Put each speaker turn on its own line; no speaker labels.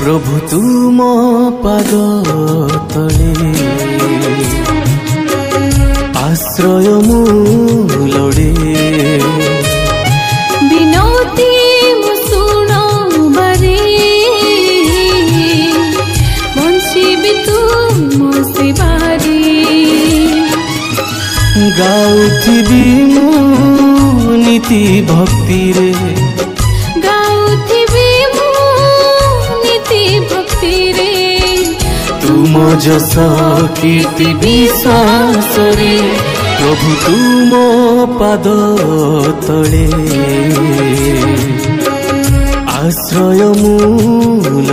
प्रभु तुम पाद तले आश्रय मूलड़े
विनती मुसुनो बारे बंशीबी तुम सेवारे
गाउथिबी मु नीति भक्ति रे
गाउथिबी मु नीति भक्ति रे
तुम जस कीर्ति विश्वास रे प्रभु तुम पाद तले आश्रय मूल